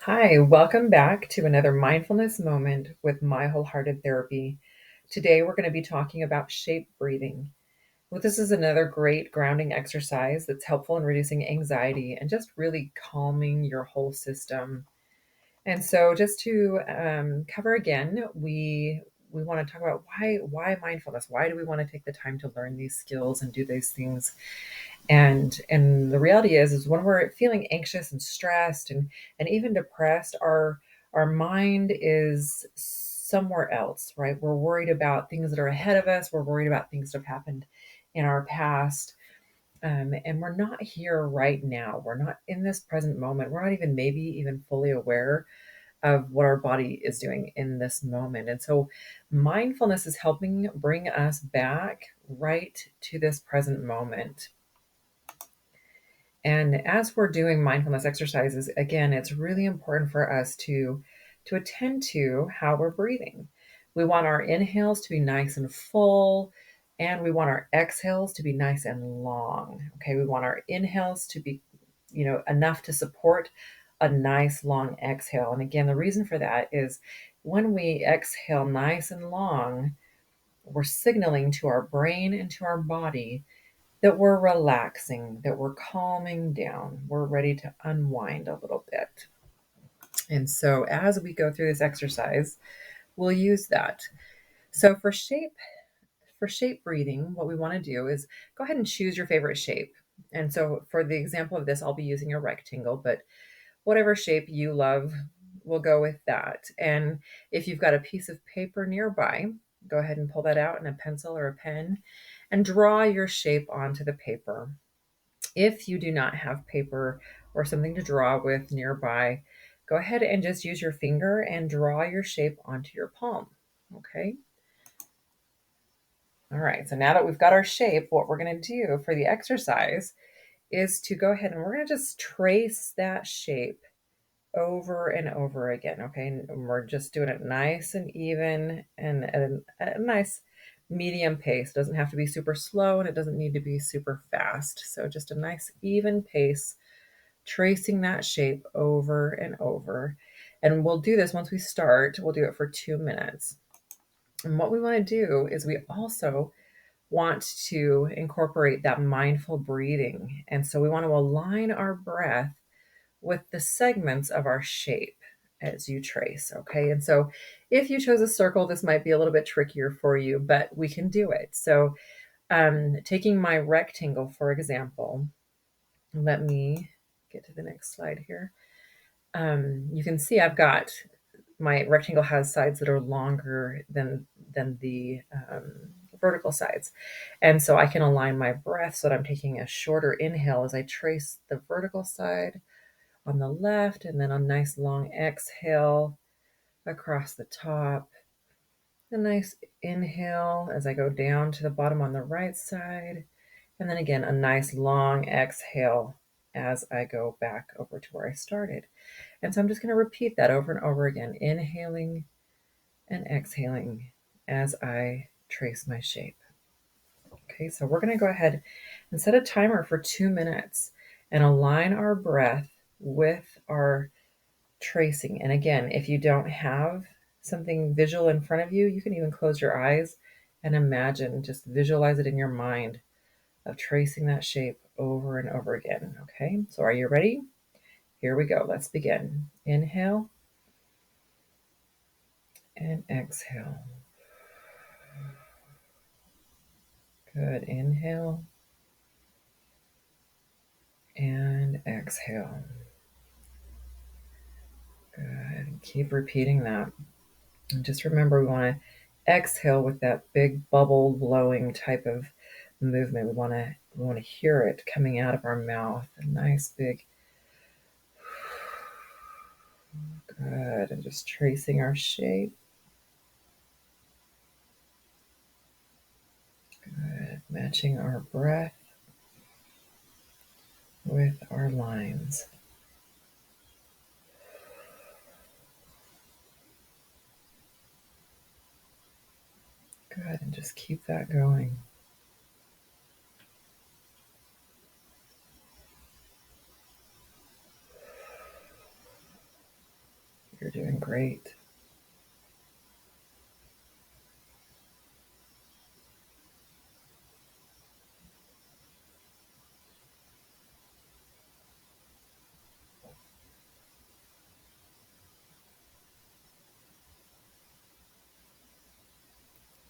Hi, welcome back to another mindfulness moment with My Wholehearted Therapy. Today we're going to be talking about shape breathing. Well, this is another great grounding exercise that's helpful in reducing anxiety and just really calming your whole system. And so, just to cover again, we want to talk about why mindfulness. Why do we want to take the time to learn these skills and do these things? And the reality is when we're feeling anxious and stressed and even depressed, our mind is somewhere else, right? We're worried about things that are ahead of us. We're worried about things that have happened in our past. And we're not here right now. We're not in this present moment. We're not even maybe even fully aware of what our body is doing in this moment. And so mindfulness is helping bring us back right to this present moment. And as we're doing mindfulness exercises, again, it's really important for us to attend to how we're breathing. We want our inhales to be nice and full, and we want our exhales to be nice and long. Okay, we want our inhales to be, enough to support a nice long exhale. And again, the reason for that is when we exhale nice and long, we're signaling to our brain and to our body that we're relaxing, that we're calming down, we're ready to unwind a little bit. And so as we go through this exercise, we'll use that. So for shape breathing, what we want to do is go ahead and choose your favorite shape. And so for the example of this, I'll be using a rectangle, but whatever shape you love, we'll go with that. And if you've got a piece of paper nearby, go ahead and pull that out and a pencil or a pen and draw your shape onto the paper. If you do not have paper or something to draw with nearby, go ahead and just use your finger and draw your shape onto your palm. Okay. All right. So now that we've got our shape, what we're going to do for the exercise is to go ahead and we're going to just trace that shape over and over again. Okay. And we're just doing it nice and even and at a nice medium pace. It doesn't have to be super slow and it doesn't need to be super fast. So just a nice even pace, tracing that shape over and over. And we'll do this once we start, we'll do it for 2 minutes. And what we want to do is we also want to incorporate that mindful breathing. And so we want to align our breath with the segments of our shape as you trace. Okay. And so if you chose a circle, this might be a little bit trickier for you, but we can do it. So, taking my rectangle, for example, let me get to the next slide here. You can see I've got my rectangle has sides that are longer than the vertical sides. And so I can align my breath so that I'm taking a shorter inhale as I trace the vertical side on the left, and then a nice long exhale across the top. A nice inhale as I go down to the bottom on the right side. And then again, a nice long exhale as I go back over to where I started. And so I'm just going to repeat that over and over again, inhaling and exhaling as I trace my shape. Okay, so we're going to go ahead and set a timer for 2 minutes and align our breath with our tracing. And again, if you don't have something visual in front of you, you can even close your eyes and imagine, just visualize it in your mind of tracing that shape over and over again. Okay, so are you ready? Here we go. Let's begin. Inhale and exhale. Good. Inhale and exhale. Good. Keep repeating that. And just remember, we want to exhale with that big bubble blowing type of movement. We want to hear it coming out of our mouth. A nice big. Good. And just tracing our shape. Good. Matching our breath with our lines. Good. And just keep that going. You're doing great.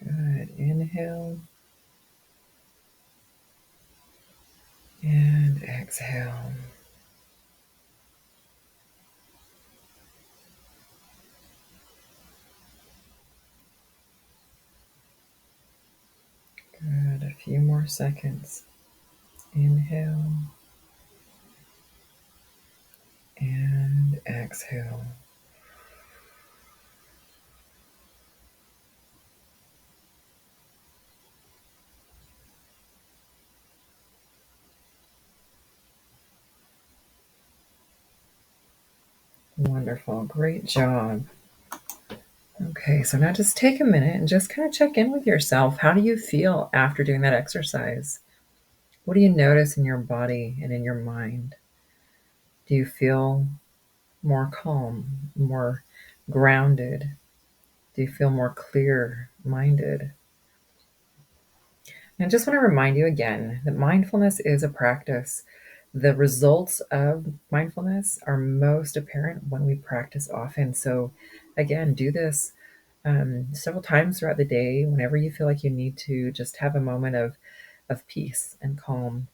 Good. Inhale and exhale. Good. A few more seconds. Inhale and exhale. Wonderful. Great job. Okay, so now just take a minute and just kind of check in with yourself. How do you feel after doing that exercise? What do you notice in your body and in your mind? Do you feel more calm, more grounded? Do you feel more clear minded? And I just want to remind you again that mindfulness is a practice. The results of mindfulness are most apparent when we practice often. So, again, do this several times throughout the day whenever you feel like you need to just have a moment of peace and calm.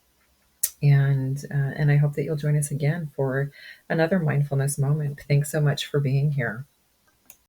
And I hope that you'll join us again for another mindfulness moment. Thanks so much for being here.